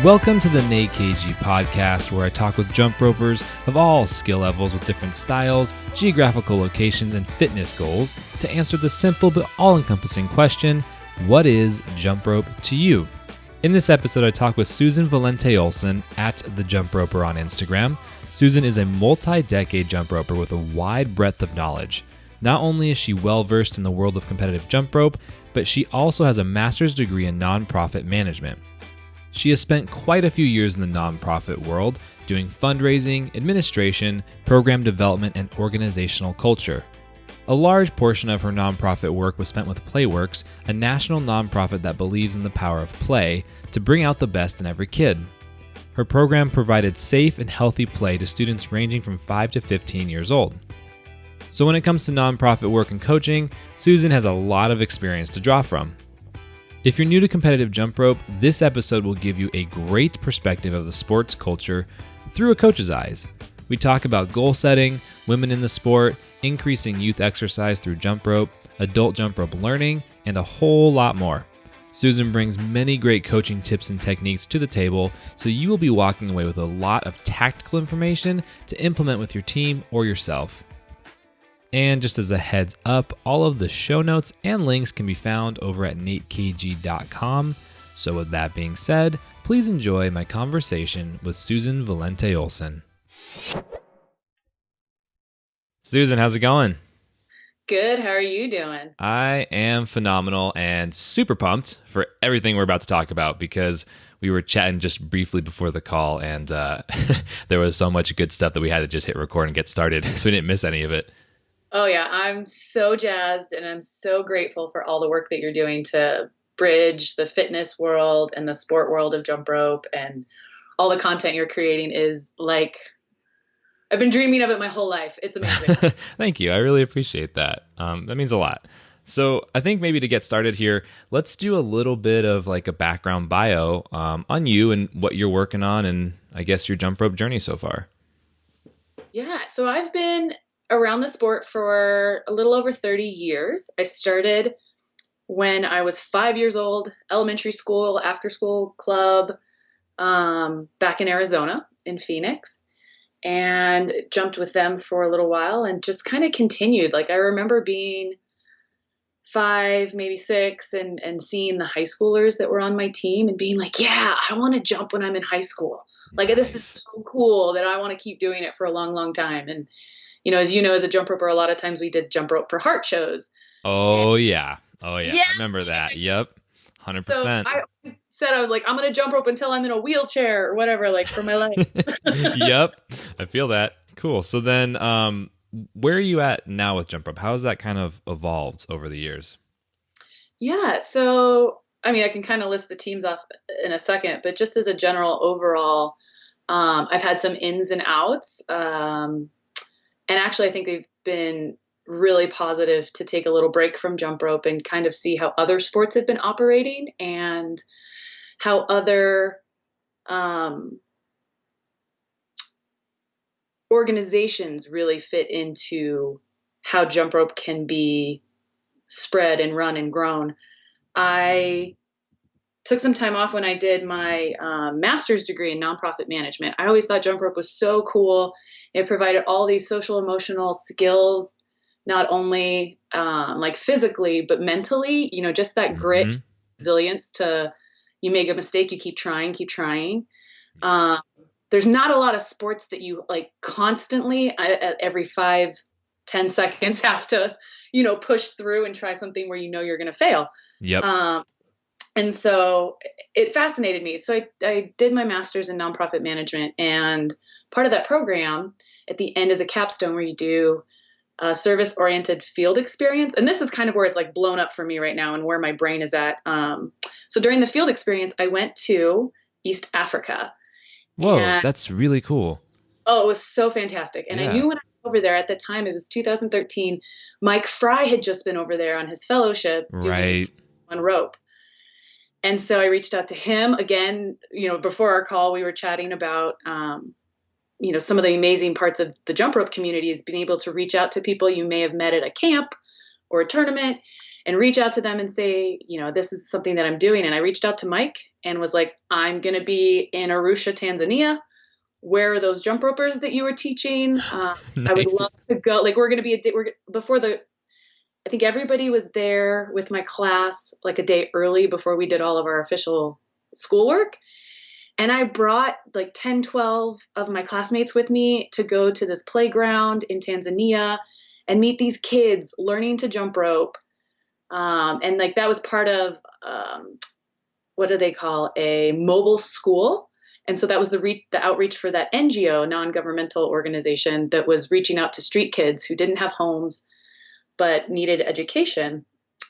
Welcome to the Nate KG podcast, where I talk with jump ropers of all skill levels with different styles, geographical locations, and fitness goals to answer the simple but all-encompassing question, what is jump rope to you? In this episode, I talk with Susahnn Valente-Olsen at The Jump Roper on Instagram. Susahnn is a multi-decade jump roper with a wide breadth of knowledge. Not only is she well-versed in the world of competitive jump rope, but she also has a master's degree in nonprofit management. She has spent quite a few years in the nonprofit world doing fundraising, administration, program development, and organizational culture. A large portion of her nonprofit work was spent with Playworks, a national nonprofit that believes in the power of play to bring out the best in every kid. Her program provided safe and healthy play to students ranging from 5 to 15 years old. So when it comes to nonprofit work and coaching, Susahnn has a lot of experience to draw from. If you're new to competitive jump rope, this episode will give you a great perspective of the sports culture through a coach's eyes. We talk about goal setting, women in the sport, increasing youth exercise through jump rope, adult jump rope learning, and a whole lot more. Susahnn brings many great coaching tips and techniques to the table, so you will be walking away with a lot of tactical information to implement with your team or yourself. And just as a heads up, all of the show notes and links can be found over at natekg.com. So with that being said, please enjoy my conversation with Susahnn Valente-Olsen. Susahnn, how's it going? Good. How are you doing? I am phenomenal and super pumped for everything we're about to talk about, because we were chatting just briefly before the call, and there was so much good stuff that we had to just hit record and get started, so we didn't miss any of it. Oh, yeah. I'm so jazzed, and I'm so grateful for all the work that you're doing to bridge the fitness world and the sport world of jump rope, and all the content you're creating is like, I've been dreaming of it my whole life. It's amazing. Thank you. I really appreciate that. That means a lot. So I think maybe to get started here, let's do a little bit of like a background bio on you and what you're working on, and I guess your jump rope journey so far. Yeah. So I've been around the sport for a little over 30 years. I started when I was 5 years old, elementary school, after school club, back in Arizona, in Phoenix, and jumped with them for a little while and just kind of continued. Like, I remember being 5, maybe 6, and seeing the high schoolers that were on my team and being like, yeah, I want to jump when I'm in high school. Like, Nice. This is so cool that I want to keep doing it for a long, long time. And as you know, as a jump roper, a lot of times we did jump rope for heart shows. Oh, yeah. I remember that. Yep. 100%. So I always said, I was like, I'm going to jump rope until I'm in a wheelchair or whatever, like, for my life. Yep. I feel that. Cool. So then where are you at now with jump rope? How has that kind of evolved over the years? Yeah. So, I mean, I can kind of list the teams off in a second, but just as a general overall, I've had some ins and outs. And actually, I think they've been really positive to take a little break from jump rope and kind of see how other sports have been operating and how other organizations really fit into how jump rope can be spread and run and grown. I took some time off when I did my master's degree in nonprofit management. I always thought jump rope was so cool. It provided all these social emotional skills, not only like physically, but mentally, just that grit, resilience to, you make a mistake, you keep trying. There's not a lot of sports that you like constantly at every 5-10 seconds have to, push through and try something where you're going to fail. Yep. And so it fascinated me. So I did my master's in nonprofit management, and part of that program at the end is a capstone where you do a service-oriented field experience. And this is kind of where it's like blown up for me right now and where my brain is at. So during the field experience, I went to East Africa. Whoa, that's really cool. Oh, it was so fantastic. And I knew when I was over there at the time, it was 2013, Mike Fry had just been over there on his fellowship doing on rope. And so I reached out to him again, before our call, we were chatting about, some of the amazing parts of the jump rope community is being able to reach out to people you may have met at a camp or a tournament and reach out to them and say, this is something that I'm doing. And I reached out to Mike and was like, I'm going to be in Arusha, Tanzania. Where are those jump ropers that you were teaching? I would Nice. love to go. Like, we're going to be I think everybody was there with my class like a day early before we did all of our official schoolwork. And I brought like 10, 12 of my classmates with me to go to this playground in Tanzania and meet these kids learning to jump rope. And like that was part of what do they call a mobile school? And so that was the outreach for that NGO, non-governmental organization, that was reaching out to street kids who didn't have homes but needed education.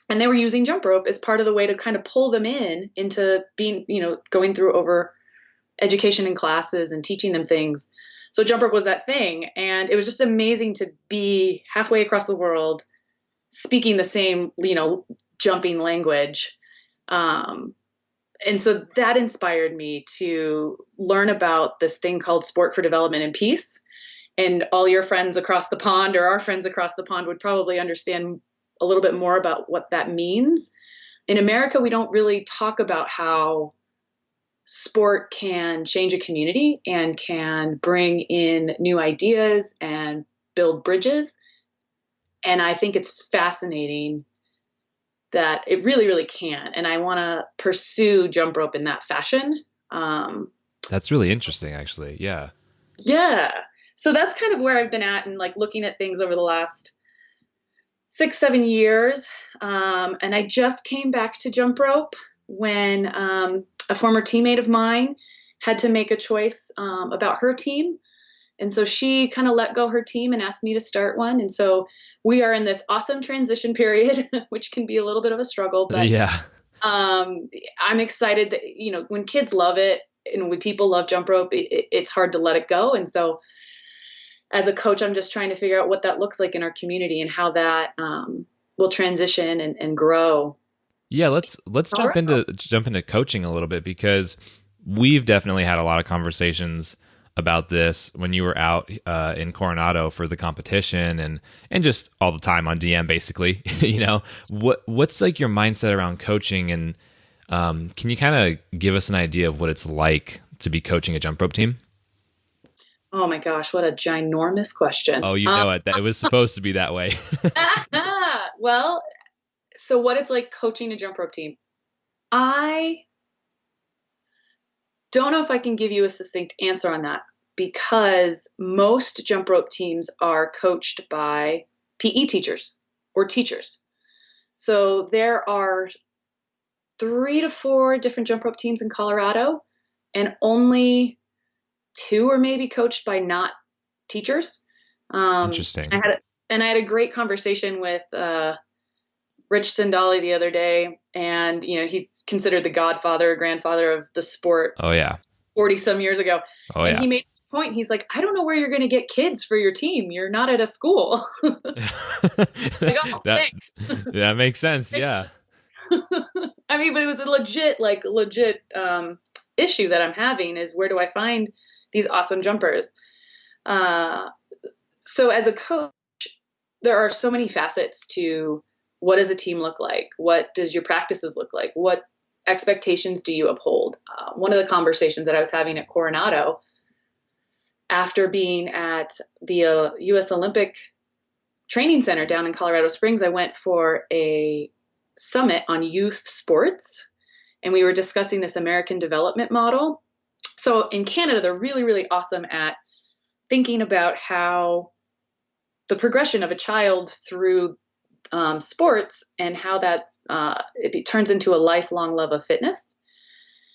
And they were using jump rope as part of the way to kind of pull them into being, going through over education in classes and teaching them things. So jump rope was that thing. And it was just amazing to be halfway across the world speaking the same, jumping language. And so that inspired me to learn about this thing called Sport for Development and Peace. And all your friends across the pond, or our friends across the pond, would probably understand a little bit more about what that means. In America, we don't really talk about how sport can change a community and can bring in new ideas and build bridges. And I think it's fascinating that it really, really can. And I want to pursue jump rope in that fashion. That's really interesting, actually. Yeah. Yeah. So that's kind of where I've been at, and like looking at things over the last 6, 7 years. And I just came back to jump rope when a former teammate of mine had to make a choice about her team. And so she kind of let go her team and asked me to start one. And so we are in this awesome transition period, which can be a little bit of a struggle, but Yeah. I'm excited that, when kids love it and when people love jump rope, it's hard to let it go. And so as a coach, I'm just trying to figure out what that looks like in our community and how that will transition and grow. Yeah, let's jump into coaching a little bit, because we've definitely had a lot of conversations about this when you were out in Coronado for the competition, and just all the time on DM, basically. What's like your mindset around coaching, and can you kind of give us an idea of what it's like to be coaching a jump rope team? Oh my gosh, what a ginormous question. Oh, you know it. It was supposed to be that way. Well, so what it's like coaching a jump rope team. I don't know if I can give you a succinct answer on that, because most jump rope teams are coached by PE teachers or teachers. So there are 3 to 4 different jump rope teams in Colorado, and only 2 are maybe coached by not teachers. Interesting. I had a great conversation with Rich Sindali the other day, and he's considered the godfather or grandfather of the sport. Oh yeah, 40 some years ago. Oh and yeah. He made a point. He's like, I don't know where you're going to get kids for your team. You're not at a school. Like, oh, thanks. That makes sense. Yeah. I mean, but it was a legit issue that I'm having, is where do I find these awesome jumpers? So as a coach, there are so many facets to what does a team look like? What does your practices look like? What expectations do you uphold? One of the conversations that I was having at Coronado, after being at the U.S. Olympic Training Center down in Colorado Springs, I went for a summit on youth sports, and we were discussing this American development model. So in Canada, they're really, really awesome at thinking about how the progression of a child through sports, and how that it turns into a lifelong love of fitness.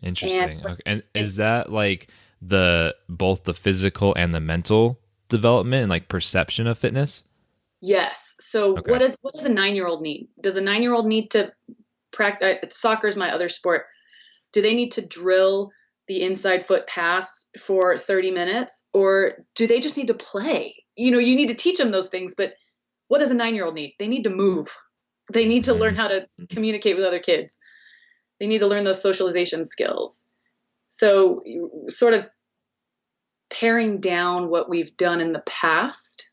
Interesting. Okay. And is that like both the physical and the mental development and like perception of fitness? Yes. So Okay. what does a 9-year-old need? Does a 9-year-old need to practice? Soccer is my other sport. Do they need to drill the inside foot pass for 30 minutes, or do they just need to play? You need to teach them those things, but what does a 9-year-old need? They need to move. They need to learn how to communicate with other kids. They need to learn those socialization skills. So sort of paring down what we've done in the past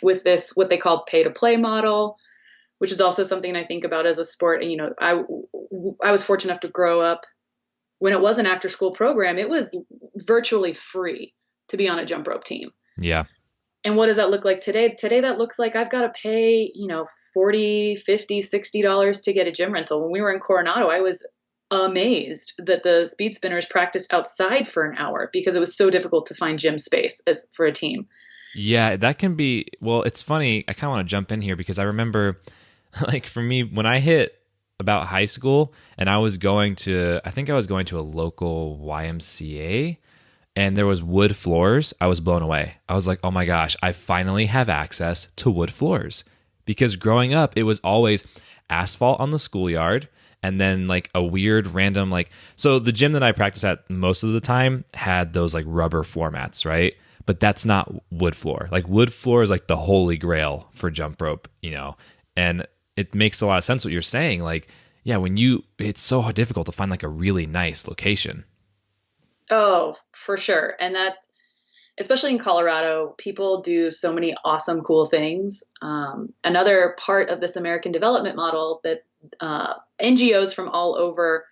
with this, what they call pay to play model, which is also something I think about as a sport. And, I was fortunate enough to grow up when it was an after school program. It was virtually free to be on a jump rope team. Yeah. And what does that look like today? Today, that looks like I've got to pay, $40, $50, $60 to get a gym rental. When we were in Coronado, I was amazed that the speed spinners practiced outside for an hour because it was so difficult to find gym space for a team. Yeah, that can be, well, it's funny. I kind of want to jump in here because I remember, like, for me, when I hit about high school and I think I was going to a local YMCA and there was wood floors, I was blown away. I was like, oh my gosh, I finally have access to wood floors. Because growing up, it was always asphalt on the schoolyard and then like a weird random, so the gym that I practiced at most of the time had those like rubber floor mats, right? But that's not wood floor. Like wood floor is like the holy grail for jump rope, and it makes a lot of sense what you're saying. Like, yeah, it's so difficult to find like a really nice location. Oh, for sure. And that, especially in Colorado, people do so many awesome, cool things. Another part of this American development model that NGOs from all over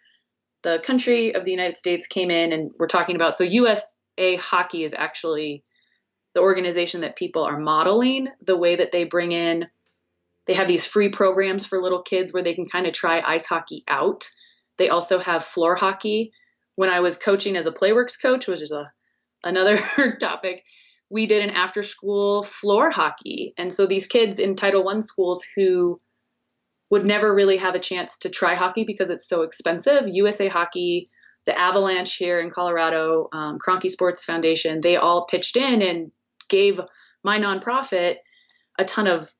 the country of the United States came in and we're talking about. So USA Hockey is actually the organization that people are modeling the way that they bring in. They have these free programs for little kids where they can kind of try ice hockey out. They also have floor hockey. When I was coaching as a Playworks coach, which is another topic, we did an after school floor hockey. And so these kids in Title I schools who would never really have a chance to try hockey because it's so expensive, USA Hockey, the Avalanche here in Colorado, Kroenke Sports Foundation, they all pitched in and gave my nonprofit a ton of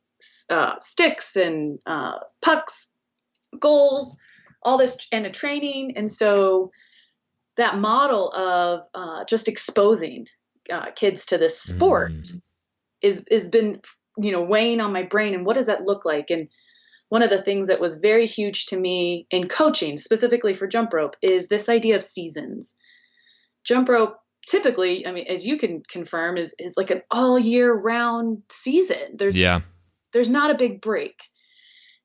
sticks and pucks, goals, all this, and a training. And so that model of just exposing kids to this sport is been, weighing on my brain. And what does that look like? And one of the things that was very huge to me in coaching, specifically for jump rope, is this idea of seasons. Jump rope, typically, I mean, as you can confirm, is like an all year round season. There's not a big break.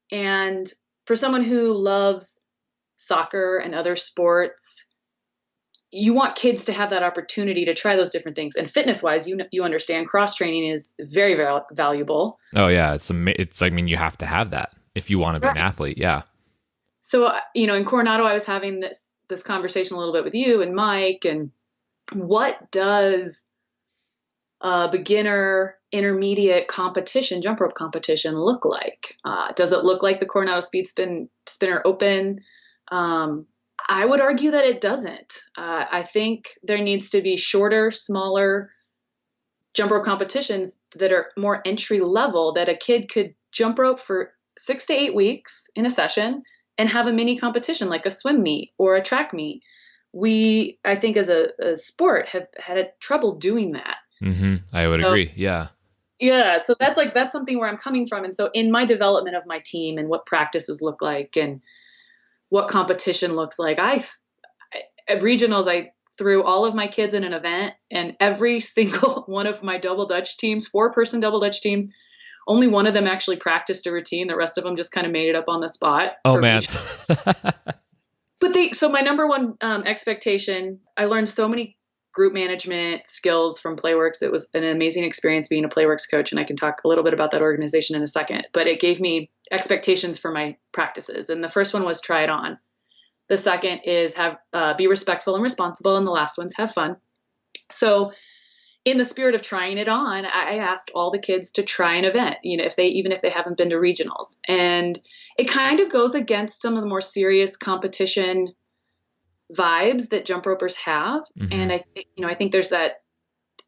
And for someone who loves soccer and other sports, you want kids to have that opportunity to try those different things. And fitness wise, you understand cross training is very, very valuable. Oh yeah. You have to have that if you want to be an athlete. Yeah. So, in Coronado, I was having this conversation a little bit with you and Mike, and what does a beginner intermediate competition, jump rope competition look like? Does it look like the Coronado Speed Spinner Open? I would argue that it doesn't. I think there needs to be shorter, smaller jump rope competitions that are more entry level, that a kid could jump rope for 6 to 8 weeks in a session and have a mini competition like a swim meet or a track meet. We, I think as a sport, have had trouble doing that. Mm-hmm. I would agree. Yeah. Yeah. So that's something where I'm coming from. And so in my development of my team and what practices look like and what competition looks like, at regionals, I threw all of my kids in an event, and every single one of my double Dutch teams, 4-person double Dutch teams, only one of them actually practiced a routine. The rest of them just kind of made it up on the spot. Oh man. So my number one expectation, I learned so many group management skills from Playworks. It was an amazing experience being a Playworks coach, and I can talk a little bit about that organization in a second, but it gave me expectations for my practices. And the first one was try it on. The second is be respectful and responsible. And the last one's have fun. So in the spirit of trying it on, I asked all the kids to try an event, even if they haven't been to regionals. And it kind of goes against some of the more serious competition vibes that jump ropers have. Mm-hmm. And I think there's that,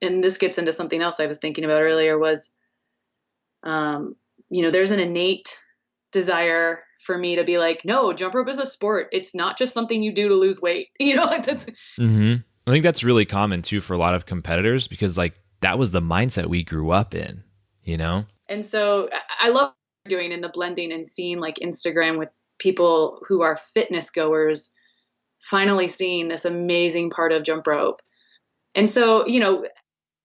and this gets into something else I was thinking about earlier was, there's an innate desire for me to be like, no, jump rope is a sport. It's not just something you do to lose weight. That's. Mm-hmm. I think that's really common too for a lot of competitors because that was the mindset we grew up in, And so I love doing in the blending and seeing Instagram with people who are fitness goers, finally seeing this amazing part of jump rope. And so,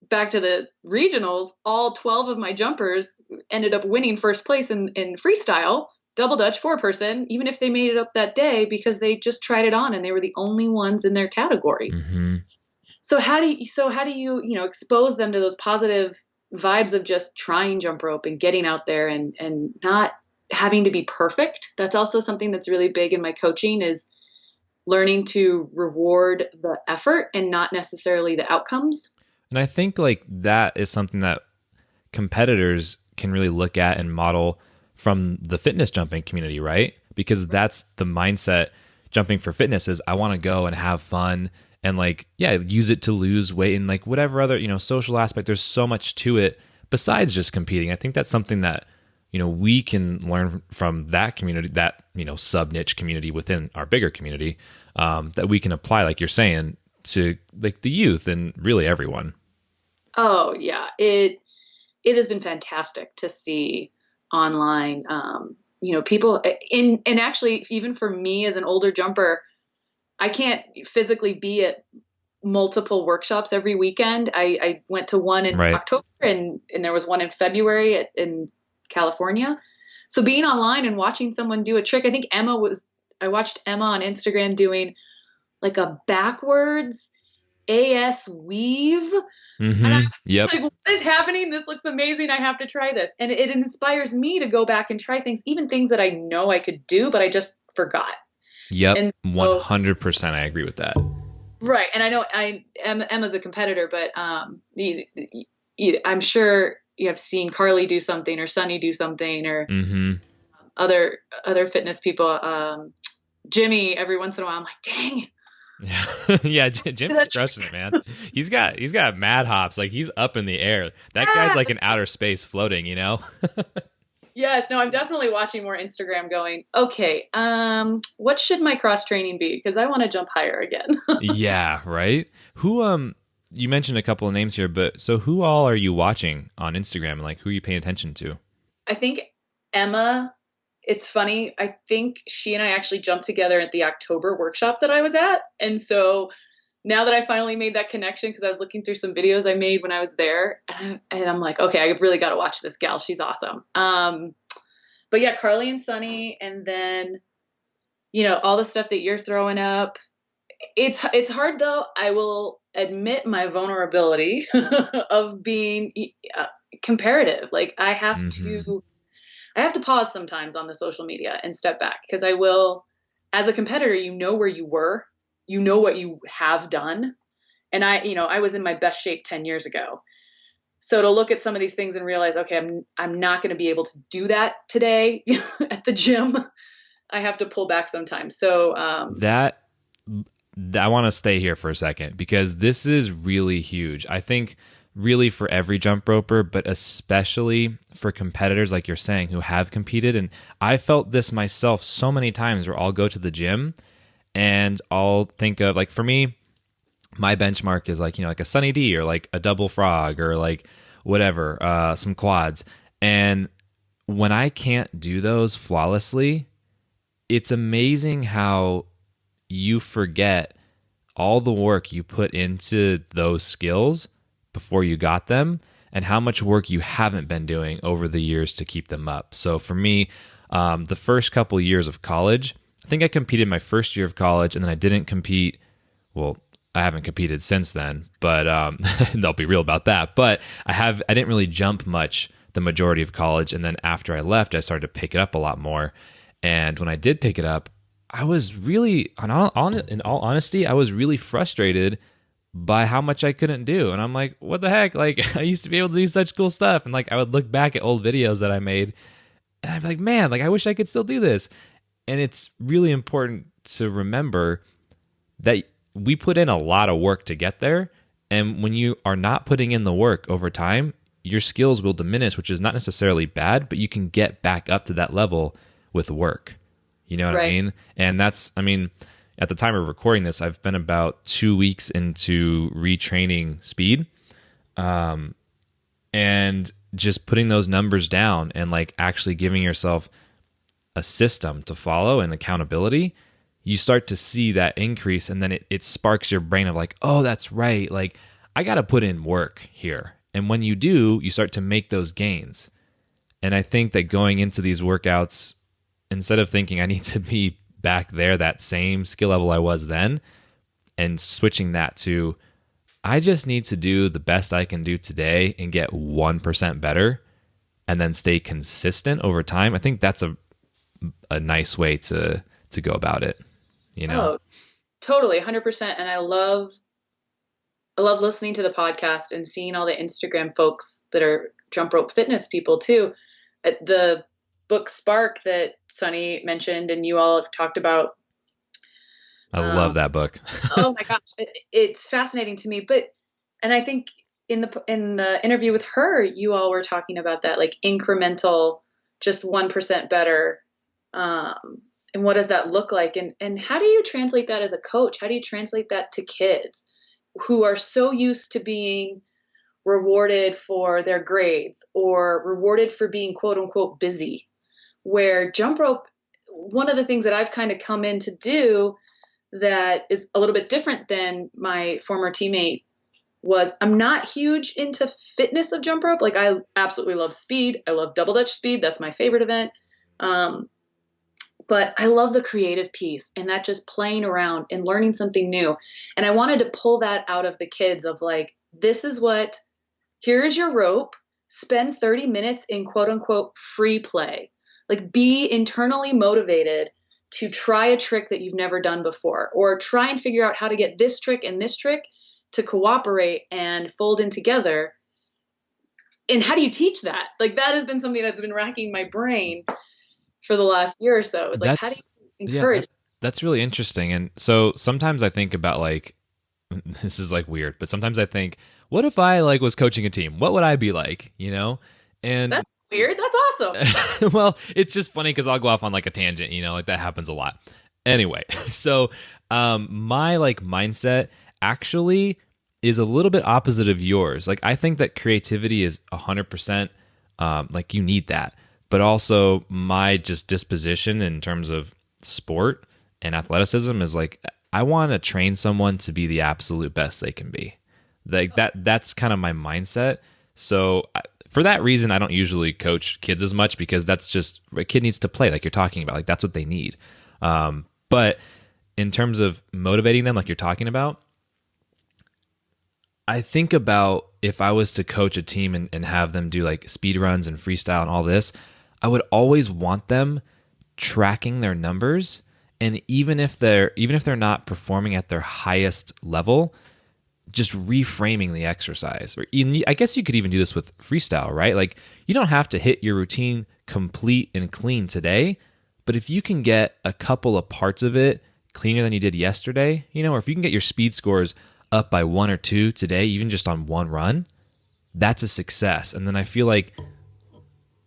back to the regionals, all 12 of my jumpers ended up winning first place in freestyle, double Dutch, four person, even if they made it up that day because they just tried it on and they were the only ones in their category. Mm-hmm. So how do you, expose them to those positive vibes of just trying jump rope and getting out there and not having to be perfect? That's also something that's really big in my coaching is learning to reward the effort and not necessarily the outcomes. And I think like that is something that competitors can really look at and model from the fitness jumping community, right? Because that's the mindset. Jumping for fitness is I want to go and have fun and like, yeah, use it to lose weight and like whatever other, social aspect. There's so much to it besides just competing. I think that's something that, we can learn from that community, that, sub niche community within our bigger community, that we can apply, like you're saying, to like the youth and really everyone. Oh yeah. It has been fantastic to see online, people and actually even for me as an older jumper, I can't physically be at multiple workshops every weekend. I went to one in Right. October and there was one in February in California. So being online and watching someone do a trick, I watched Emma on Instagram doing like a backwards AS weave. Mm-hmm. And I was Yep. just like, what is happening? This looks amazing. I have to try this. And it inspires me to go back and try things, even things that I know I could do, but I just forgot. Yep. And so, 100%. I agree with that. right. And I know Emma's a competitor, but I'm sure you have seen Carly do something or Sunny do something or Mm-hmm. other fitness people. Jimmy, every once in a while, I'm like, dang. Yeah, yeah. Jim's crushing it, man. He's got mad hops. Like he's up in the air. That guy's like in outer space floating. Yes, no, I'm definitely watching more Instagram going, okay, what should my cross training be? Because I want to jump higher again. Yeah, right. Who you mentioned a couple of names here, but so who all are you watching on Instagram and like who are you paying attention to? I think Emma, it's funny. I think she and I actually jumped together at the October workshop that I was at. And so now that I finally made that connection, because I was looking through some videos I made when I was there, and I'm like, okay, I really got to watch this gal. She's awesome. But yeah, Carly and Sunny, and then, all the stuff that you're throwing up. It's hard though. I will admit my vulnerability of being comparative. Like I have Mm-hmm. to pause sometimes on the social media and step back because I will, as a competitor, where you were, what you have done. And I was in my best shape 10 years ago. So to look at some of these things and realize, okay, I'm not going to be able to do that today at the gym. I have to pull back sometimes. So, That I want to stay here for a second because this is really huge. I think really for every jump roper, but especially for competitors like you're saying who have competed. And I felt this myself so many times where I'll go to the gym and I'll think of like for me, my benchmark is like, like a Sunny D or like a double frog or like whatever, some quads. And when I can't do those flawlessly, it's amazing how you forget all the work you put into those skills before you got them and how much work you haven't been doing over the years to keep them up. So for me, the first couple years of college, I think I competed my first year of college and then I didn't compete. Well, I haven't competed since then, but they'll be real about that. But I didn't really jump much the majority of college. And then after I left, I started to pick it up a lot more. And when I did pick it up, I was really, in all honesty, I was really frustrated by how much I couldn't do. And I'm like, what the heck? Like, I used to be able to do such cool stuff. And like, I would look back at old videos that I made and I'd be like, man, like, I wish I could still do this. And it's really important to remember that we put in a lot of work to get there. And when you are not putting in the work over time, your skills will diminish, which is not necessarily bad, but you can get back up to that level with work. You know what I mean? And that's, at the time of recording this, I've been about 2 weeks into retraining speed. And just putting those numbers down and like actually giving yourself a system to follow and accountability, you start to see that increase. And then it sparks your brain of like, oh, that's right. Like I got to put in work here. And when you do, you start to make those gains. And I think that going into these workouts, instead of thinking I need to be back there, that same skill level I was then, and switching that to, I just need to do the best I can do today and get 1% better and then stay consistent over time. I think that's a nice way to go about it, you know? Oh, totally, 100%. And I love listening to the podcast and seeing all the Instagram folks that are jump rope fitness people too. The book Spark that Sunny mentioned and you all have talked about. I love that book. Oh my gosh, it's fascinating to me. And I think in the interview with her, you all were talking about that, like incremental, just 1% better. And what does that look like? And how do you translate that as a coach? How do you translate that to kids who are so used to being rewarded for their grades or rewarded for being quote unquote busy, where jump rope, one of the things that I've kind of come in to do that is a little bit different than my former teammate was, I'm not huge into fitness of jump rope. Like I absolutely love speed. I love double dutch speed. That's my favorite event. But I love the creative piece and that just playing around and learning something new. And I wanted to pull that out of the kids of like, here's your rope, spend 30 minutes in quote unquote free play. Like be internally motivated to try a trick that you've never done before, or try and figure out how to get this trick and this trick to cooperate and fold in together. And how do you teach that? Like that has been something that's been racking my brain for the last year or so. It's like, how do you encourage? That's really interesting. And so sometimes I think about like, this is like weird, but sometimes I think, what if I like was coaching a team? What would I be like, you know? And that's weird. That's awesome. Well, it's just funny because I'll go off on like a tangent, you know, like that happens a lot. Anyway, so my like mindset actually is a little bit opposite of yours. Like I think that creativity is 100%, like you need that. But also my just disposition in terms of sport and athleticism is like, I want to train someone to be the absolute best they can be. Like that's kind of my mindset. So for that reason, I don't usually coach kids as much because that's just, a kid needs to play like you're talking about. Like that's what they need. But in terms of motivating them, like you're talking about, I think about if I was to coach a team and have them do like speed runs and freestyle and all this, I would always want them tracking their numbers. And even if they're not performing at their highest level, just reframing the exercise. Or even, I guess you could even do this with freestyle, right? Like you don't have to hit your routine complete and clean today, but if you can get a couple of parts of it cleaner than you did yesterday, you know, or if you can get your speed scores up by 1 or 2 today, even just on one run, that's a success. And then I feel like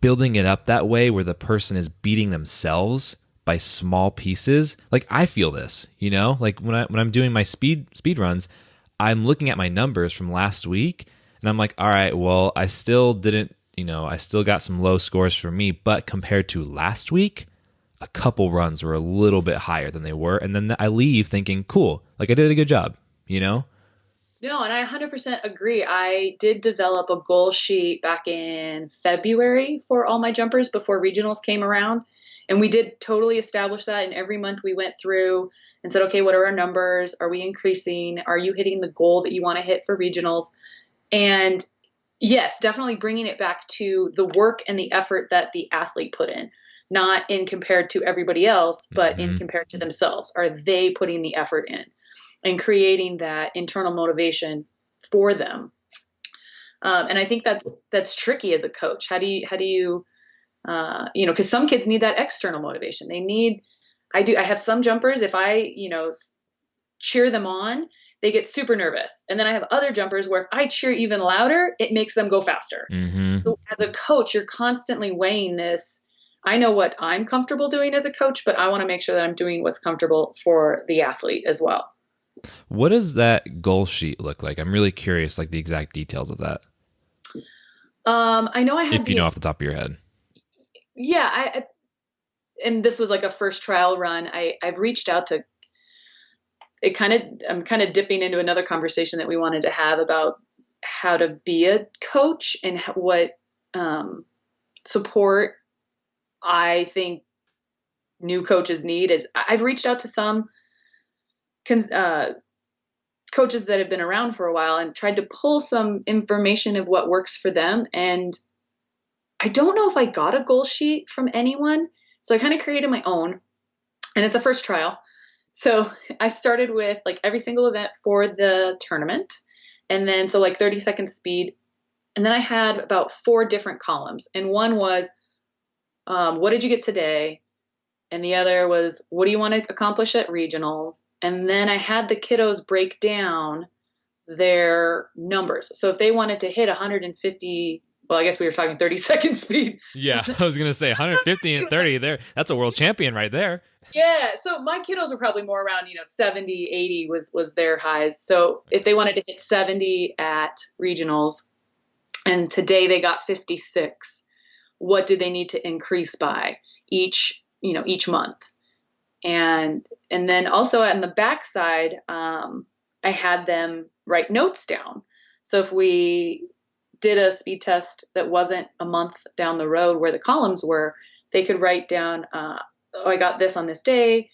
building it up that way where the person is beating themselves by small pieces. Like I feel this, you know, like when I'm doing my speed runs, I'm looking at my numbers from last week and I'm like, all right, well, I still didn't, you know, I still got some low scores for me, but compared to last week, a couple runs were a little bit higher than they were. And then I leave thinking, cool, like I did a good job, you know? No, and I 100% agree. I did develop a goal sheet back in February for all my jumpers before regionals came around. And we did totally establish that. And every month we went through and said, okay, what are our numbers? Are we increasing? Are you hitting the goal that you want to hit for regionals? And yes, definitely bringing it back to the work and the effort that the athlete put in, not in compared to everybody else, but in compared to themselves. Are they putting the effort in and creating that internal motivation for them? And I think that's tricky as a coach. How do you, you know, because some kids need that external motivation. I have some jumpers, if I, you know, cheer them on, they get super nervous. And then I have other jumpers where if I cheer even louder, it makes them go faster. Mm-hmm. So as a coach, you're constantly weighing this. I know what I'm comfortable doing as a coach, but I want to make sure that I'm doing what's comfortable for the athlete as well. What does that goal sheet look like? I'm really curious, like the exact details of that. I know I have, if you know off the top of your head. Yeah, and this was like a first trial run. I've reached out to, I'm kind of dipping into another conversation that we wanted to have about how to be a coach and what support I think new coaches need. Is I've reached out to some coaches that have been around for a while and tried to pull some information of what works for them. And I don't know if I got a goal sheet from anyone. So I kind of created my own, and it's a first trial. So I started with like every single event for the tournament. And then, so like 30-second speed. And then I had about 4 different columns. And one was, what did you get today? And the other was, what do you want to accomplish at regionals? And then I had the kiddos break down their numbers. So if they wanted to hit 150, well, I guess we were talking 30-second speed. Yeah, I was going to say 150 and 30 there. That's a world champion right there. Yeah. So my kiddos were probably more around, 70, 80 was their highs. So if they wanted to hit 70 at regionals and today they got 56, what do they need to increase by each month? And then also on the backside, I had them write notes down. So if we did a speed test that wasn't a month down the road where the columns were, they could write down, I got this on this day.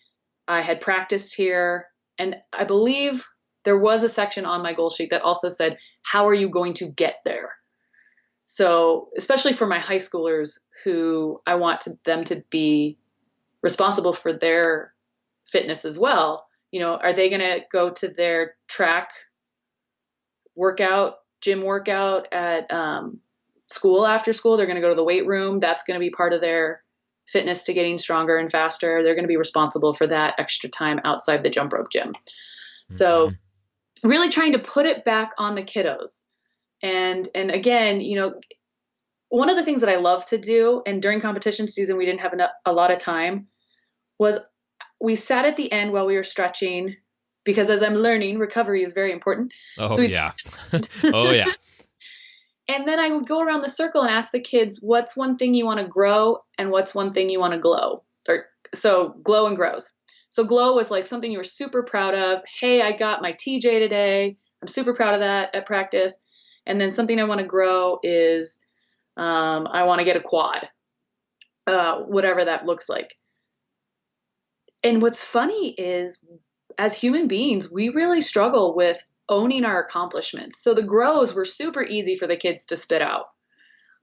I had practiced here. And I believe there was a section on my goal sheet that also said, how are you going to get there? So especially for my high schoolers who I want them to be responsible for their fitness as well. Are they going to go to their track workout, gym workout at school after school? They're going to go to the weight room. That's going to be part of their fitness to getting stronger and faster. They're going to be responsible for that extra time outside the jump rope gym. Mm-hmm. So really trying to put it back on the kiddos. And again, one of the things that I love to do, and during competition season, we didn't have a lot of time, was we sat at the end while we were stretching, because as I'm learning, recovery is very important. Oh, so yeah. Oh, yeah. And then I would go around the circle and ask the kids, what's one thing you want to grow and what's one thing you want to glow? So glow and grows. So glow was like something you were super proud of. Hey, I got my TJ today. I'm super proud of that at practice. And then something I want to grow is I want to get a quad, whatever that looks like. And what's funny is, as human beings, we really struggle with owning our accomplishments. So the grows were super easy for the kids to spit out.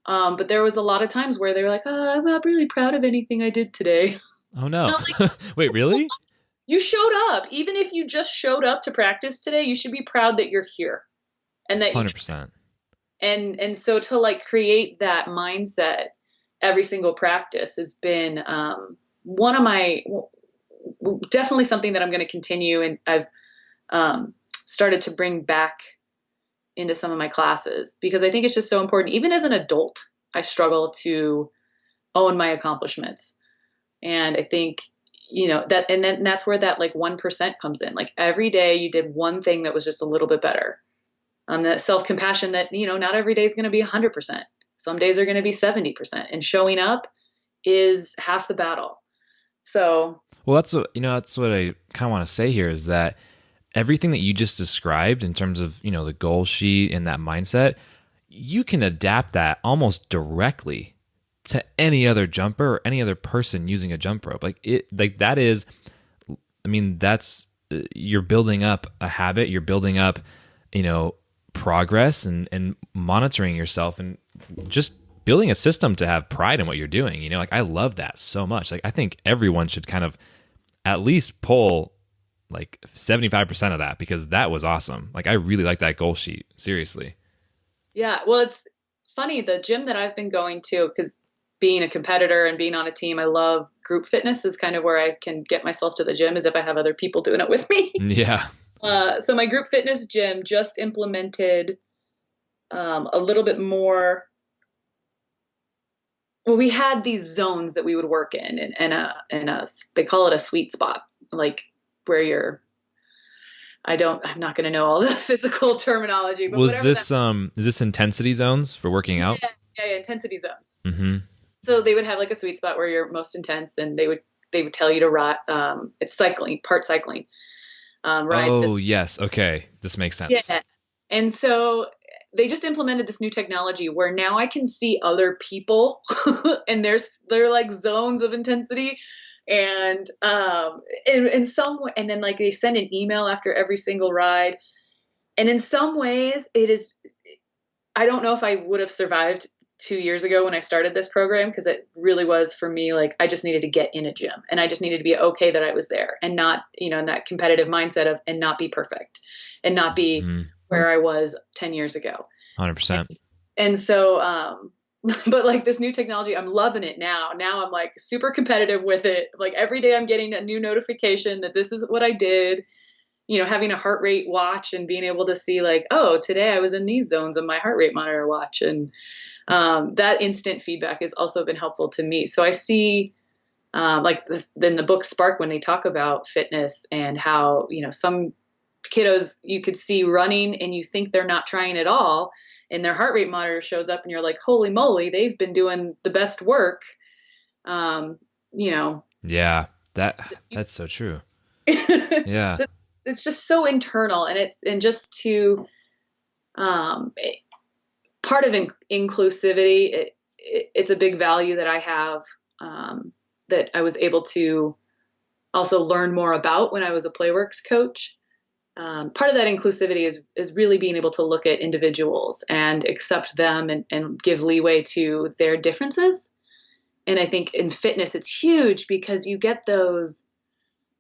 But there was a lot of times where they were like, I'm not really proud of anything I did today. Oh, no. Like, wait, really? You showed up. Even if you just showed up to practice today, you should be proud that you're here. And that 100%. And so to like create that mindset every single practice has been one of my, definitely something that I'm going to continue. And I've started to bring back into some of my classes, because I think it's just so important. Even as an adult, I struggle to own my accomplishments. And I think, that, and then that's where that like 1% comes in. Like every day you did one thing that was just a little bit better. That self-compassion that, not every day is going to be 100%. Some days are going to be 70%, and showing up is half the battle. So, well, that's what I kind of want to say here is that everything that you just described in terms of, the goal sheet and that mindset, you can adapt that almost directly to any other jumper or any other person using a jump rope. That's, you're building up a habit, you're building up, progress and monitoring yourself and just building a system to have pride in what you're doing. I love that so much. I think everyone should kind of at least pull like 75% of that, because that was awesome. I really like that goal sheet. Seriously. Yeah. Well, it's funny. The gym that I've been going to, because being a competitor and being on a team, I love group fitness is kind of where I can get myself to the gym, is if I have other people doing it with me. Yeah. So my group fitness gym just implemented a little bit more. Well, we had these zones that we would work in, and they call it a sweet spot, like where I'm not going to know all the physical terminology. But is this intensity zones for working out? Yeah, intensity zones. Mm-hmm. So they would have like a sweet spot where you're most intense, and they would tell you to ride. It's cycling, part cycling. ride this. Oh, yes. Okay. This makes sense. Yeah. And so they just implemented this new technology where now I can see other people and they're like zones of intensity in some way, and then like they send an email after every single ride. And in some ways it is, I don't know if I would have survived 2 years ago when I started this program, because it really was for me like I just needed to get in a gym and I just needed to be okay that I was there and not, in that competitive mindset of and not be perfect and not be Hmm. where I was 10 years ago. 100%. And so, but like this new technology, I'm loving it now. Now I'm like super competitive with it. Like every day I'm getting a new notification that this is what I did, having a heart rate watch and being able to see like, oh, today I was in these zones on my heart rate monitor watch. And that instant feedback has also been helpful to me. So I see, in the book Spark, when they talk about fitness and how, some kiddos you could see running and you think they're not trying at all, and their heart rate monitor shows up and you're like, holy moly, they've been doing the best work. Um, you know, Yeah. That's so true. Yeah. it's just so internal, and just to, um, part of inclusivity. It's a big value that I have, that I was able to also learn more about when I was a Playworks coach. Part of that inclusivity is really being able to look at individuals and accept them and give leeway to their differences. And I think in fitness, it's huge because you get those,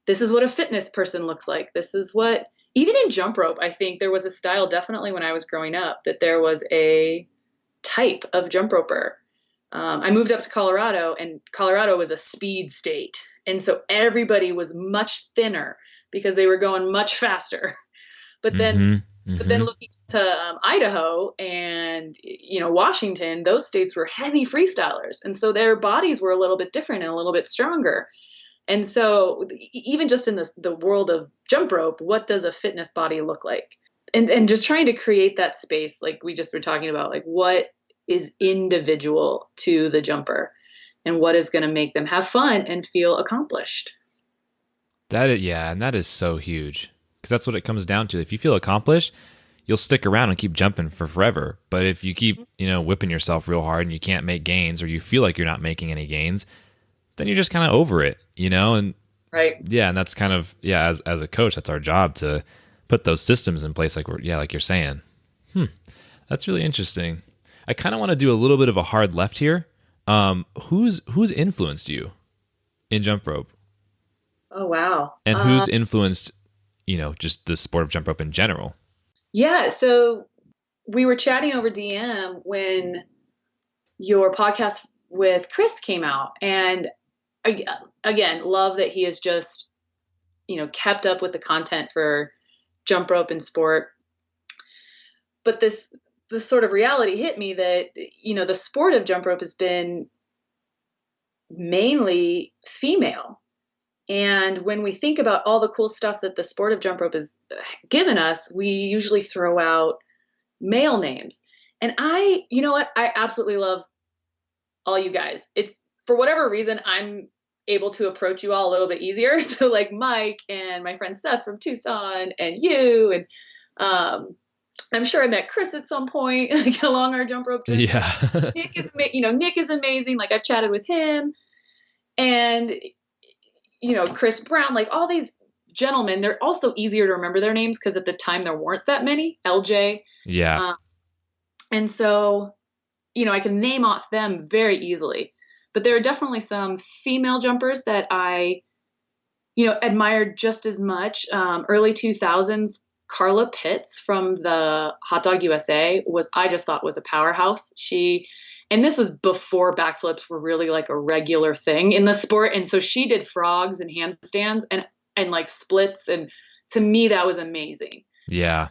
this is what a fitness person looks like. This is what, even in jump rope, I think there was a style definitely when I was growing up that there was a type of jump roper. I moved up to Colorado, and Colorado was a speed state. And so everybody was much thinner because they were going much faster. But then, Hmm. but Hmm. then looking to Idaho and Washington, those states were heavy freestylers, and so their bodies were a little bit different and a little bit stronger. And so even just in the world of jump rope, what does a fitness body look like? And just trying to create that space, like we just were talking about, like what is individual to the jumper and what is going to make them have fun and feel accomplished. Yeah, and that is so huge because that's what it comes down to. If you feel accomplished, you'll stick around and keep jumping for forever. But if you keep, whipping yourself real hard and you can't make gains, or you feel like you're not making any gains, then you're just kind of over it, And Right. yeah, and that's kind of, yeah, as a coach, that's our job to put those systems in place, like like you're saying. That's really interesting. I kind of want to do a little bit of a hard left here. Who's influenced you in jump rope? Oh, wow. And who's influenced, just the sport of jump rope in general? Yeah. So we were chatting over DM when your podcast with Chris came out. And I, again, love that he has just, kept up with the content for jump rope and sport. But this sort of reality hit me that, the sport of jump rope has been mainly female. And when we think about all the cool stuff that the sport of jump rope has given us, we usually throw out male names. And you know what? I absolutely love all you guys. It's for whatever reason, I'm able to approach you all a little bit easier. So like Mike and my friend Seth from Tucson and you, and I'm sure I met Chris at some point like, along our jump rope journey. Yeah. Nick is amazing. Like I've chatted with him, and Chris Brown, like all these gentlemen, they're also easier to remember their names because at the time there weren't that many. LJ. Yeah. And so, I can name off them very easily. But there are definitely some female jumpers that I, admired just as much. Early 2000s, Carla Pitts from the Hot Dog USA I just thought was a powerhouse. And this was before backflips were really like a regular thing in the sport. And so she did frogs and handstands and like splits. And to me, that was amazing. Yeah.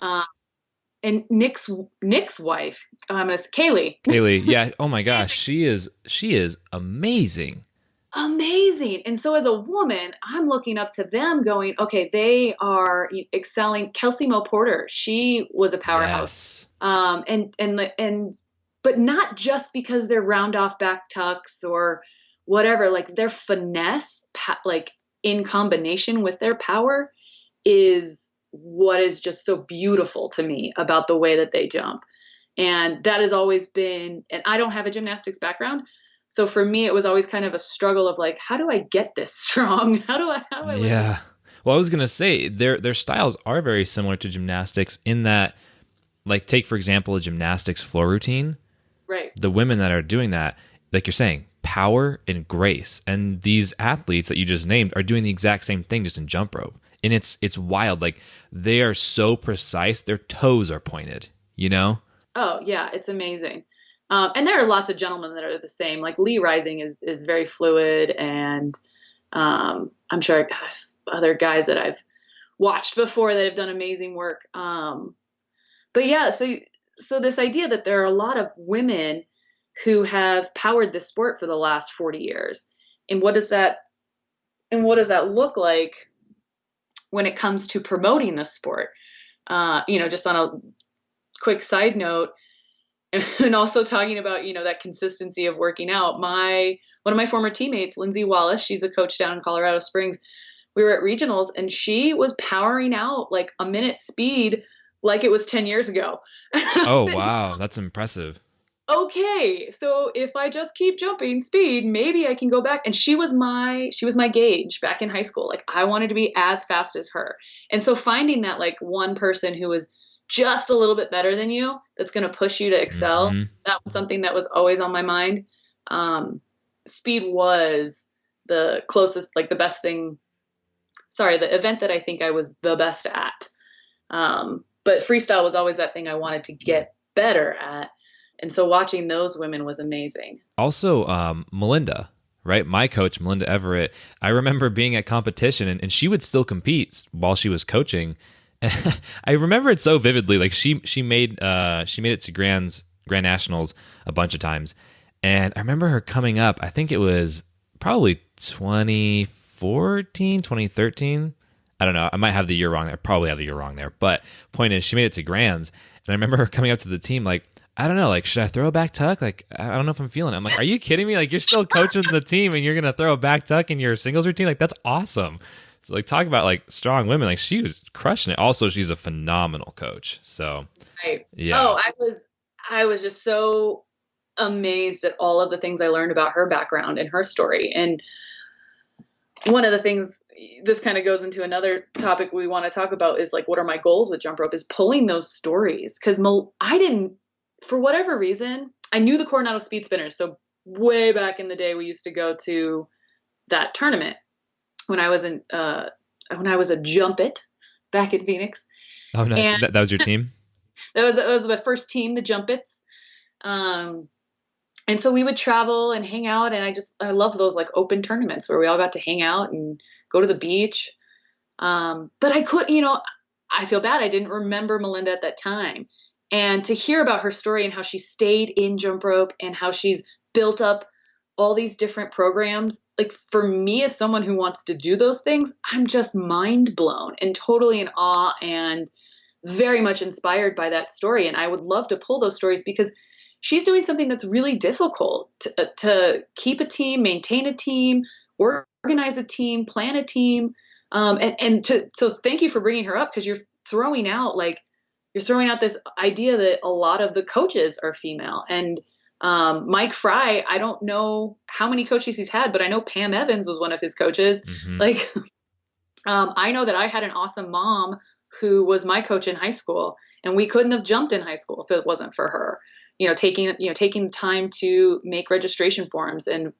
And Nick's wife, Kaylee. Kaylee. Yeah. Oh my gosh. She is amazing. Amazing. And so as a woman, I'm looking up to them going, okay, they are excelling. Kelsey Mo Porter, she was a powerhouse. Yes. But not just because they're round off back tucks or whatever, like their finesse, like in combination with their power is what is just so beautiful to me about the way that they jump. And that has always been, and I don't have a gymnastics background. So for me, it was always kind of a struggle of like, how do I get this strong? How do I learn? Yeah. Well, I was gonna say their styles are very similar to gymnastics in that, like, take for example a gymnastics floor routine. Right. The women that are doing that, like you're saying, power and grace, and these athletes that you just named are doing the exact same thing, just in jump rope. And it's wild. Like, they are so precise; their toes are pointed. You know? Oh yeah, it's amazing. And there are lots of gentlemen that are the same. Like Lee Rising is very fluid, and I'm sure, gosh, other guys that I've watched before that have done amazing work. But yeah, so this idea that there are a lot of women who have powered this sport for the last 40 years, and what does that look like when it comes to promoting the sport? Just on a quick side note, and also talking about, that consistency of working out. One of my former teammates, Lindsay Wallace, she's a coach down in Colorado Springs. We were at regionals and she was powering out like a minute speed like it was 10 years ago. Oh, wow. That's impressive. Okay, so if I just keep jumping speed, maybe I can go back. And she was my gauge back in high school. Like, I wanted to be as fast as her. And so finding that like one person who was just a little bit better than you, that's going to push you to excel. Mm-hmm. That was something that was always on my mind. Speed was the closest, like the best thing. Sorry, the event that I think I was the best at. But freestyle was always that thing I wanted to get better at. And so watching those women was amazing. Also, Melinda, right? My coach, Melinda Everett, I remember being at competition and she would still compete while she was coaching. And I remember it so vividly. Like, she made it to Grand Nationals a bunch of times. And I remember her coming up, I think it was probably 2014, 2013. I don't know. I might have the year wrong. I probably have the year wrong there. But point is, she made it to Grands. And I remember her coming up to the team like, I don't know, like, should I throw a back tuck? Like, I don't know if I'm feeling it. I'm like, are you kidding me? Like, you're still coaching the team and you're going to throw a back tuck in your singles routine? Like, that's awesome. So, like, talk about, like, strong women. Like, she was crushing it. Also, she's a phenomenal coach. So, right. Yeah. Oh, I was just so amazed at all of the things I learned about her background and her story. And one of the things, this kind of goes into another topic we want to talk about, is like, what are my goals with jump rope, is pulling those stories. Because I didn't, for whatever reason, I knew the Coronado Speed Spinners. So way back in the day, we used to go to that tournament when I was a jumpet back in Phoenix. Oh, no, and that was your team? that was my first team, the jumpets. And so we would travel and hang out, and I love those like open tournaments where we all got to hang out and go to the beach. But I feel bad. I didn't remember Melinda at that time. And to hear about her story and how she stayed in jump rope and how she's built up all these different programs, like, for me as someone who wants to do those things, I'm just mind blown and totally in awe and very much inspired by that story. And I would love to pull those stories because she's doing something that's really difficult to keep a team, maintain a team, organize a team, plan a team. So thank you for bringing her up, because you're throwing out this idea that a lot of the coaches are female. And Mike Fry, I don't know how many coaches he's had, but I know Pam Evans was one of his coaches. Mm-hmm. Like, I know that I had an awesome mom who was my coach in high school, and we couldn't have jumped in high school if it wasn't for her. Taking time to make registration forms and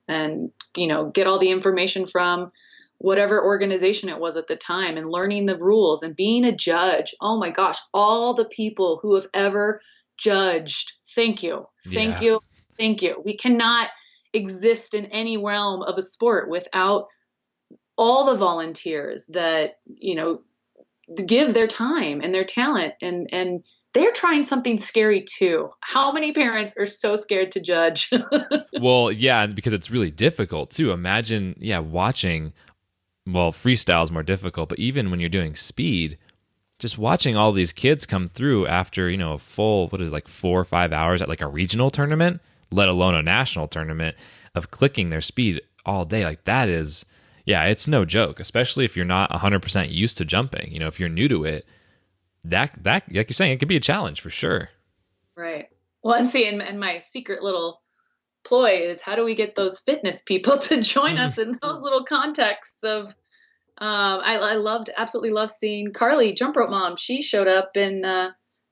get all the information from whatever organization it was at the time, and learning the rules and being a judge. Oh my gosh, all the people who have ever judged. Thank you. Thank you. Thank you. We cannot exist in any realm of a sport without all the volunteers that, give their time and their talent, and they're trying something scary too. How many parents are so scared to judge? Well, yeah, because it's really difficult too. Imagine, watching. Well, freestyle is more difficult, but even when you're doing speed, just watching all these kids come through after, a full, 4 or 5 hours at like a regional tournament, let alone a national tournament, of clicking their speed all day. Like, that is, Yeah, it's no joke, especially if you're not 100% used to jumping. If you're new to it, that like you're saying, it could be a challenge for sure. Right. Well, and see, and my secret little ploy is how do we get those fitness people to join us in those little contexts of I absolutely loved seeing Carly, Jump Rope Mom. She showed up and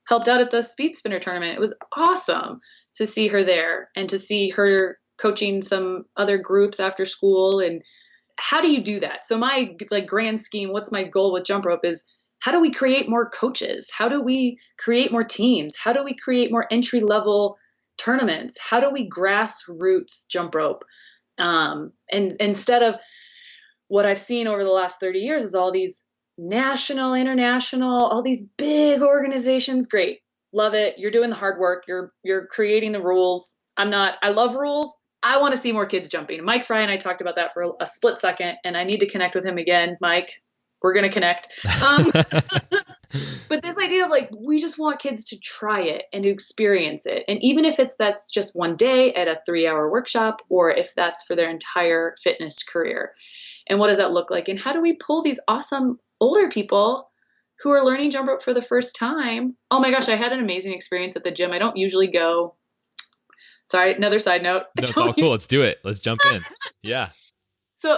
helped out at the speed spinner tournament. It was awesome to see her there and to see her coaching some other groups after school. And how do you do that? So my like grand scheme, what's my goal with Jump Rope is how do we create more coaches? How do we create more teams? How do we create more entry level tournaments? How do we grassroots jump rope? And instead of what I've seen over the last 30 years is all these national, international, all these big organizations. Great. Love it. You're doing the hard work. You're creating the rules. I love rules. I want to see more kids jumping. Mike Fry and I talked about that for a split second, and I need to connect with him again. Mike, we're going to connect. But this idea of like, we just want kids to try it and to experience it. And even if that's just one day at a 3-hour workshop, or if that's for their entire fitness career. And what does that look like? And how do we pull these awesome older people who are learning jump rope for the first time? Oh my gosh, I had an amazing experience at the gym. I don't usually go. Sorry, another side note. No, it's all cool. Let's do it. Let's jump in. Yeah. So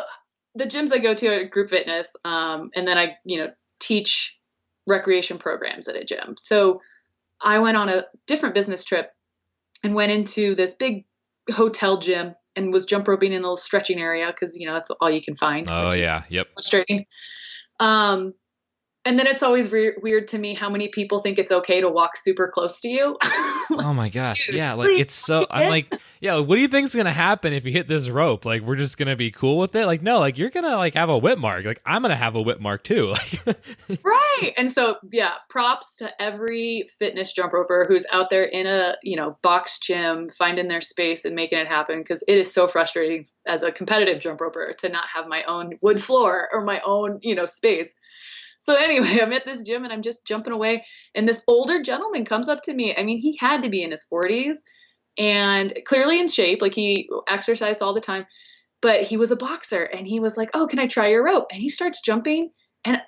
the gyms I go to are group fitness, and then I, teach recreation programs at a gym. So I went on a different business trip and went into this big hotel gym and was jump roping in a little stretching area because, that's all you can find. Oh, yeah. Yep. Frustrating. And then it's always weird to me how many people think it's okay to walk super close to you. Oh my gosh. Dude, yeah. Like it's so, I'm like, yeah, what do you think is going to happen if you hit this rope? Like, we're just going to be cool with it? Like, no, like you're going to like have a whip mark. Like I'm going to have a whip mark too. Like, right. And so, yeah, props to every fitness jump roper who's out there in a, box gym, finding their space and making it happen. Cause it is so frustrating as a competitive jump roper to not have my own wood floor or my own, space. So anyway, I'm at this gym and I'm just jumping away. And this older gentleman comes up to me. I mean, he had to be in his 40s and clearly in shape. Like he exercised all the time, but he was a boxer and he was like, "Oh, can I try your rope?" And he starts jumping. And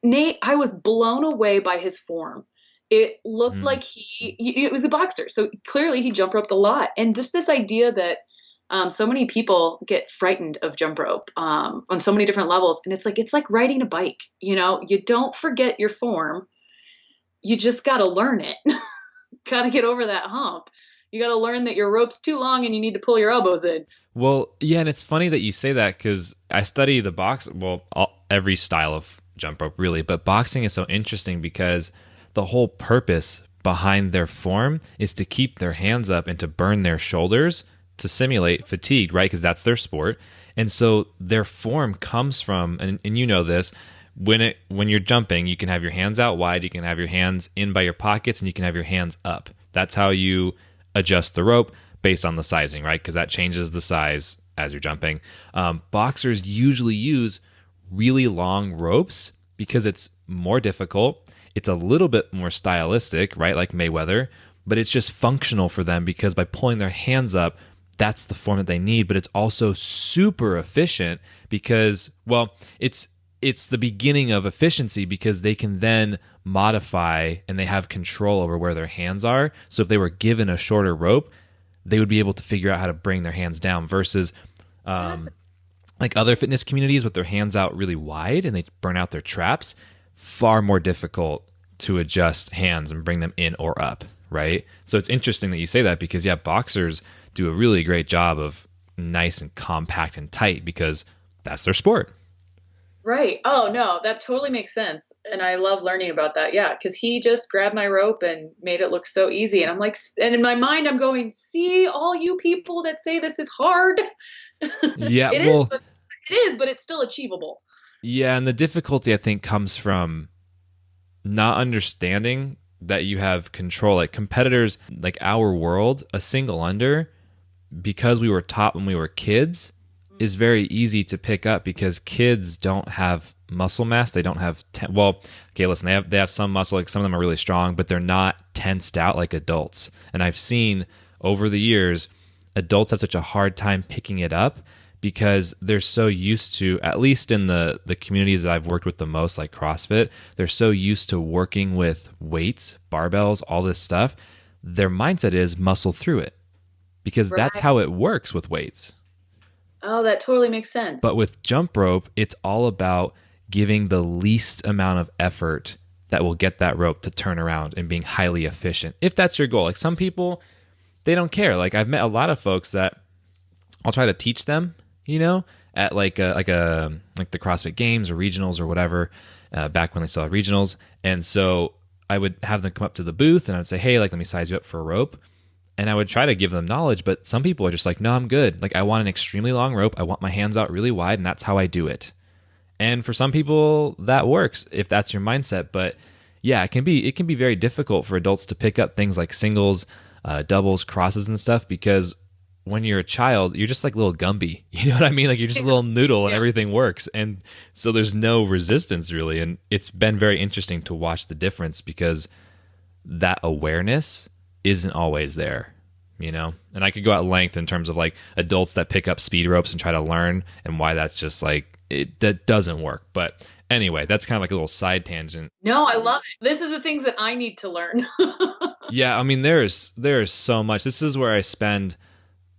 Nate, I was blown away by his form. It looked like it was a boxer. So clearly he jump roped a lot. And just this idea that so many people get frightened of jump rope on so many different levels. And it's like riding a bike. You don't forget your form. You just got to learn it. Got to get over that hump. You got to learn that your rope's too long and you need to pull your elbows in. well, yeah. And it's funny that you say that because I study the every style of jump rope really, but boxing is so interesting because the whole purpose behind their form is to keep their hands up and to burn their shoulders to simulate fatigue, right? Because that's their sport. And so their form comes from, and you know this, when you're jumping, you can have your hands out wide, you can have your hands in by your pockets, and you can have your hands up. That's how you adjust the rope based on the sizing, right? Because that changes the size as you're jumping. Boxers usually use really long ropes because it's more difficult. It's a little bit more stylistic, right? Like Mayweather, but it's just functional for them because by pulling their hands up, that's the form that they need, but it's also super efficient because, well, it's the beginning of efficiency because they can then modify and they have control over where their hands are. So if they were given a shorter rope, they would be able to figure out how to bring their hands down versus like other fitness communities with their hands out really wide and they burn out their traps, far more difficult to adjust hands and bring them in or up, right? So it's interesting that you say that because, yeah, boxers do a really great job of nice and compact and tight because that's their sport. Right. Oh, no, that totally makes sense. And I love learning about that. Yeah. Cause he just grabbed my rope and made it look so easy. And I'm like, and in my mind, I'm going, see all you people that say this is hard. Yeah. It is, but it's still achievable. Yeah. And the difficulty I think comes from not understanding that you have control. Like competitors, like our world, a single under, because we were taught when we were kids, is very easy to pick up because kids don't have muscle mass. They don't have they have some muscle. Like some of them are really strong, but they're not tensed out like adults. And I've seen over the years, adults have such a hard time picking it up because they're so used to, at least in the communities that I've worked with the most, like CrossFit, they're so used to working with weights, barbells, all this stuff. Their mindset is muscle through it because Right. that's how it works with weights. Oh, that totally makes sense. But with jump rope, it's all about giving the least amount of effort that will get that rope to turn around and being highly efficient. If that's your goal. Like some people, they don't care. Like I've met a lot of folks that I'll try to teach them, at like the CrossFit Games or regionals or whatever, back when they still had regionals. And so I would have them come up to the booth and I would say, hey, like, let me size you up for a rope. And I would try to give them knowledge, but some people are just like, no, I'm good. Like I want an extremely long rope. I want my hands out really wide, and that's how I do it. And for some people that works if that's your mindset. But yeah, it can be very difficult for adults to pick up things like singles, doubles, crosses and stuff, because when you're a child, you're just like little Gumby. You know what I mean? Like you're just a little noodle and everything works. And so there's no resistance really. And it's been very interesting to watch the difference because that awareness isn't always there, And I could go at length in terms of like adults that pick up speed ropes and try to learn and why that's just like, that doesn't work. But anyway, that's kind of like a little side tangent. No, I love it. This is the things that I need to learn. Yeah. I mean, there's so much. This is where I spend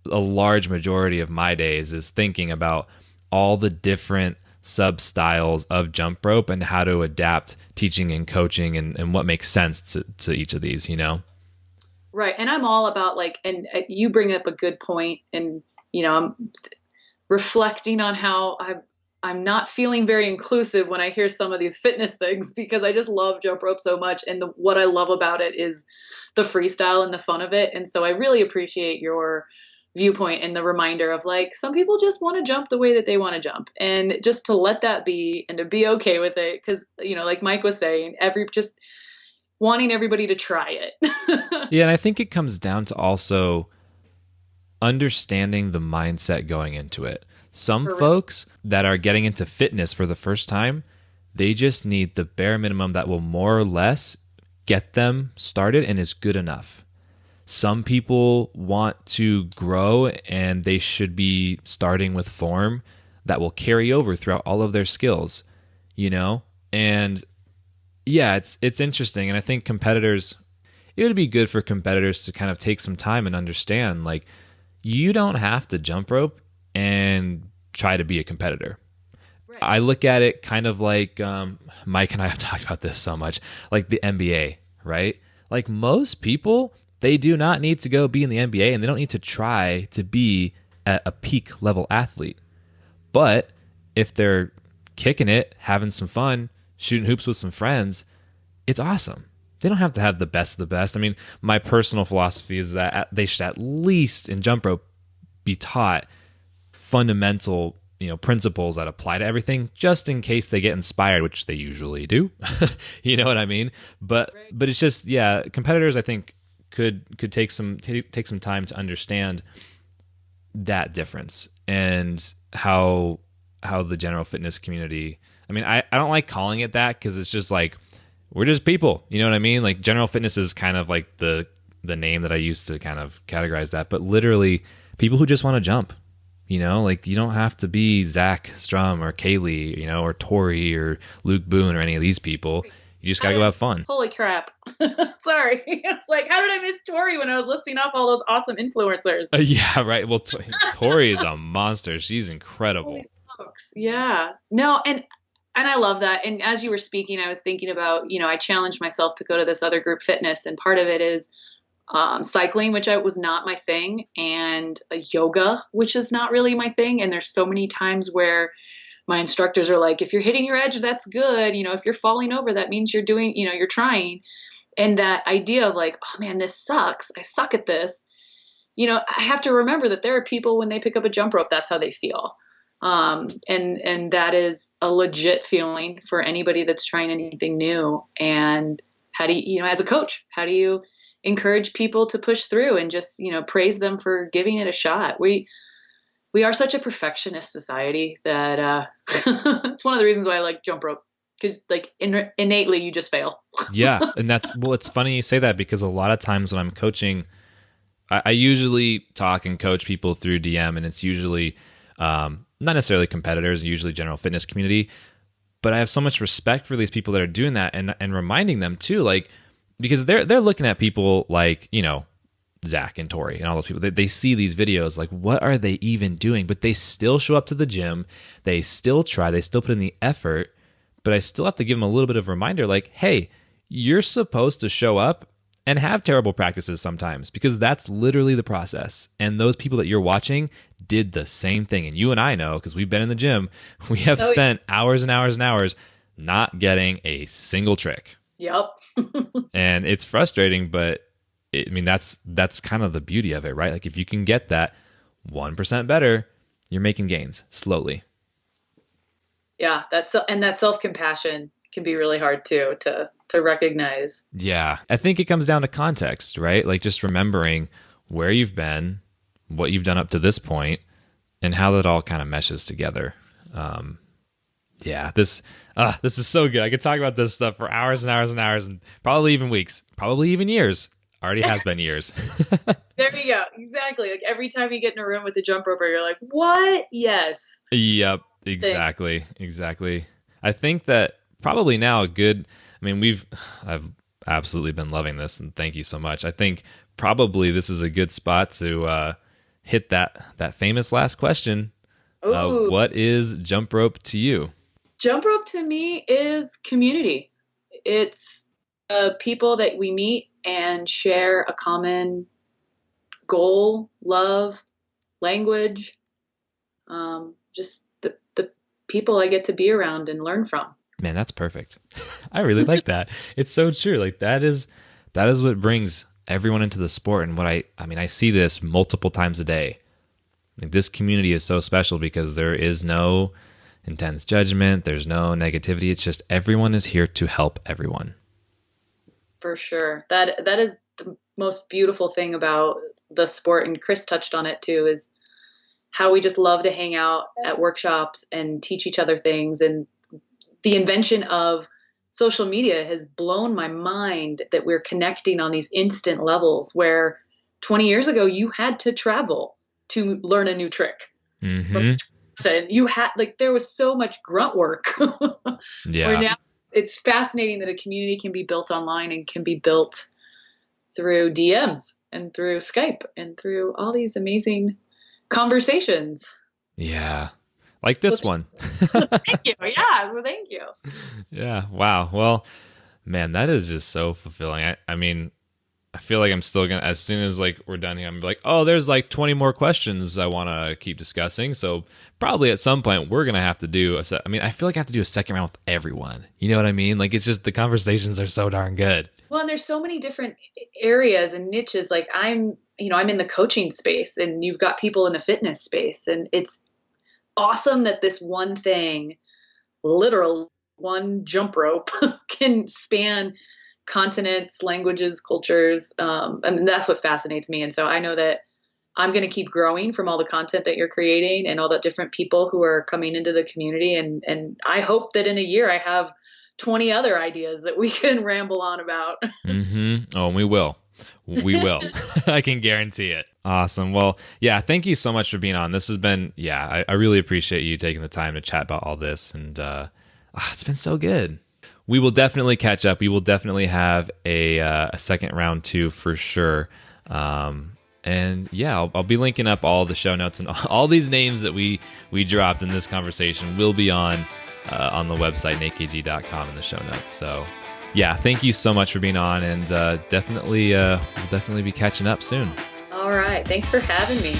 a large majority of my days is thinking about all the different sub styles of jump rope and how to adapt teaching and coaching and what makes sense to each of these, Right. And I'm all about like, and you bring up a good point, and, I'm reflecting on how I'm not feeling very inclusive when I hear some of these fitness things, because I just love jump rope so much. And what I love about it is the freestyle and the fun of it. And so I really appreciate your viewpoint and the reminder of like, some people just want to jump the way that they want to jump, and just to let that be and to be okay with it. Cause like Mike was saying, just wanting everybody to try it. Yeah. And I think it comes down to also understanding the mindset going into it. Some folks that are getting into fitness for the first time, they just need the bare minimum that will more or less get them started and is good enough. Some people want to grow and they should be starting with form that will carry over throughout all of their skills, And yeah, it's interesting. And I think it would be good for competitors to kind of take some time and understand, like, you don't have to jump rope and try to be a competitor. Right. I look at it kind of like, Mike and I have talked about this so much, like the NBA, right? Like most people, they do not need to go be in the NBA, and they don't need to try to be a peak level athlete. But if they're kicking it, having some fun, shooting hoops with some friends, it's awesome. They don't have to have the best of the best. I mean, my personal philosophy is that they should at least in jump rope be taught fundamental, principles that apply to everything, just in case they get inspired, which they usually do. You know what I mean? But it's just, yeah, competitors, I think, could take some time to understand that difference and how the general fitness community. I mean, I don't like calling it that because it's just like, we're just people, you know what I mean? Like general fitness is kind of like the name that I used to kind of categorize that, but literally people who just want to jump, like you don't have to be Zach Strum or Kaylee, or Tori or Luke Boone or any of these people. You just got to go have fun. Holy crap. Sorry. It's like, how did I miss Tori when I was listing off all those awesome influencers? Yeah, right. Well, Tori is a monster. She's incredible. Holy smokes. Yeah. No, and I love that. And as you were speaking, I was thinking about, I challenged myself to go to this other group fitness, and part of it is cycling, which was not my thing, and yoga, which is not really my thing. And there's so many times where my instructors are like, if you're hitting your edge, that's good. If you're falling over, that means you're doing, you're trying. And that idea of like, oh man, this sucks. I suck at this. I have to remember that there are people when they pick up a jump rope, that's how they feel. And that is a legit feeling for anybody that's trying anything new. And how do you, as a coach, how do you encourage people to push through and just, praise them for giving it a shot? We are such a perfectionist society that it's one of the reasons why I like jump rope, because like innately you just fail. Yeah. And it's funny you say that, because a lot of times when I'm coaching, I usually talk and coach people through DM, and it's usually Not necessarily competitors, usually general fitness community, but I have so much respect for these people that are doing that and reminding them too, like, because they're looking at people like, Zach and Tori and all those people. They see these videos like, what are they even doing? But they still show up to the gym. They still try. They still put in the effort. But I still have to give them a little bit of a reminder like, hey, you're supposed to show up and have terrible practices sometimes, because that's literally the process. And those people that you're watching did the same thing. And you and I know, because we've been in the gym, we have spent hours and hours and hours not getting a single trick. Yep. And it's frustrating, but that's kind of the beauty of it, right? Like if you can get that 1% better, you're making gains slowly. Yeah, that self-compassion can be really hard too to recognize. Yeah, I think it comes down to context, right? Like just remembering where you've been, what you've done up to this point, and how that all kind of meshes together. This is so good. I could talk about this stuff for hours and hours and hours, and probably even weeks, probably even years. Already has been years. There you go. Exactly. Like every time you get in a room with a jump roper, you're like, what? Yes. Yep. Exactly. I think that probably now I've absolutely been loving this, and thank you so much. I think probably this is a good spot to hit that famous last question. What is jump rope to you? Jump rope to me is community. It's people that we meet and share a common goal, love, language, just the people I get to be around and learn from. Man, that's perfect. I really like that. It's so true. Like that is what brings everyone into the sport. And what I see this multiple times a day. Like this community is so special because there is no intense judgment. There's no negativity. It's just everyone is here to help everyone. For sure. That is the most beautiful thing about the sport. And Chris touched on it too, is how we just love to hang out at workshops and teach each other things. And the invention of social media has blown my mind that we're connecting on these instant levels where 20 years ago you had to travel to learn a new trick. Mm-hmm. There was so much grunt work. Yeah. Where now it's fascinating that a community can be built online and can be built through DMs and through Skype and through all these amazing conversations. Yeah. Like this one. Thank you. Yeah. Well, thank you. Yeah. Wow. Well, man, that is just so fulfilling. I feel like I'm still as soon as we're done here, I'm like, oh, there's 20 more questions I want to keep discussing. So probably at some point we're going to have to do I feel like I have to do a second round with everyone. You know what I mean? Like it's just the conversations are so darn good. Well, and there's so many different areas and niches. Like I'm in the coaching space and you've got people in the fitness space, and it's awesome that this one thing, literal one jump rope can span continents, languages, cultures. That's what fascinates me. And so I know that I'm going to keep growing from all the content that you're creating and all the different people who are coming into the community. And I hope that in a year I have 20 other ideas that we can ramble on about. Mm-hmm. Oh, and we will. I can guarantee it. Awesome. Well, yeah, thank you so much for being on. This has been, I really appreciate you taking the time to chat about all this. And it's been so good. We will definitely catch up. We will definitely have a second round too, for sure. And yeah, I'll be linking up all the show notes, and all these names that we dropped in this conversation will be on the website, nakg.com, in the show notes. So yeah, thank you so much for being on, and we'll definitely be catching up soon. All right. Thanks for having me.